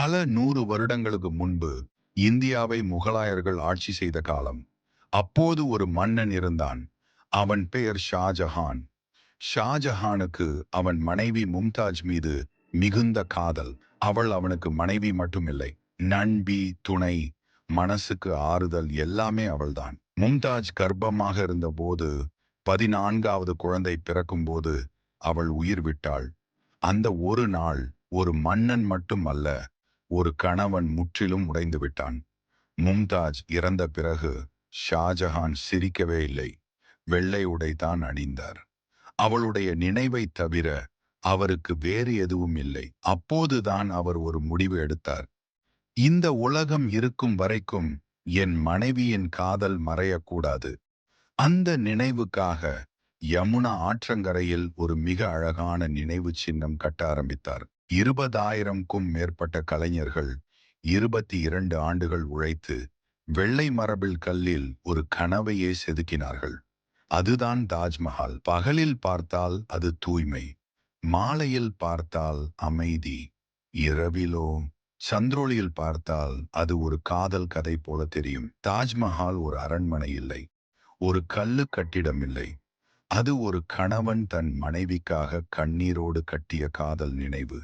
பல 100 வருடங்களுக்கு முன்பு இந்தியாவை முகலாயர்கள் ஆட்சி செய்த காலம். அப்போது ஒரு மன்னன் இருந்தான். அவன் பெயர் ஷாஜஹான். ஷாஜஹானுக்கு அவன் மனைவி மும்தாஜ் மீது மிகுந்த காதல். அவள் அவனுக்கு மனைவி மட்டுமில்லை, நண்பி, துணை, மனசுக்கு ஆறுதல் எல்லாமே அவள்தான். மும்தாஜ் கர்ப்பமாக இருந்தபோது 14வது குழந்தை பிறக்கும்போது அவள் உயிர் விட்டாள். அந்த ஒரு நாள் ஒரு மன்னன் மட்டும் அல்ல, ஒரு கணவன் முற்றிலும் உடைந்து விட்டான். மும்தாஜ் இறந்த பிறகு ஷாஜஹான் சிரிக்கவே இல்லை. வெள்ளை உடைதான் அணிந்தார். அவளுடைய நினைவைத் தவிர அவருக்கு வேறு எதுவும் இல்லை. அப்போதுதான் அவர் ஒரு முடிவு எடுத்தார். இந்த உலகம் இருக்கும் வரைக்கும் என் மனைவியின் காதல் மறையக்கூடாது. அந்த நினைவுக்காக யமுனா ஆற்றங்கரையில் ஒரு மிக அழகான நினைவு சின்னம் கட்ட ஆரம்பித்தார். 20,000க்கும் மேற்பட்ட கலைஞர்கள் 22 ஆண்டுகள் உழைத்து வெள்ளை மரபில் கல்லில் ஒரு கனவையே செதுக்கினார்கள். அதுதான் தாஜ்மஹால். பகலில் பார்த்தால் அது தூய்மை, மாலையில் பார்த்தால் அமைதி, இரவிலோ சந்திரொளியில் பார்த்தால் அது ஒரு காதல் கதை போல தெரியும். தாஜ்மஹால் ஒரு அரண்மனை இல்லை, ஒரு கல்லு கட்டிடம் இல்லை. அது ஒரு கணவன் தன் மனைவிக்காக கண்ணீரோடு கட்டிய காதல் நினைவு.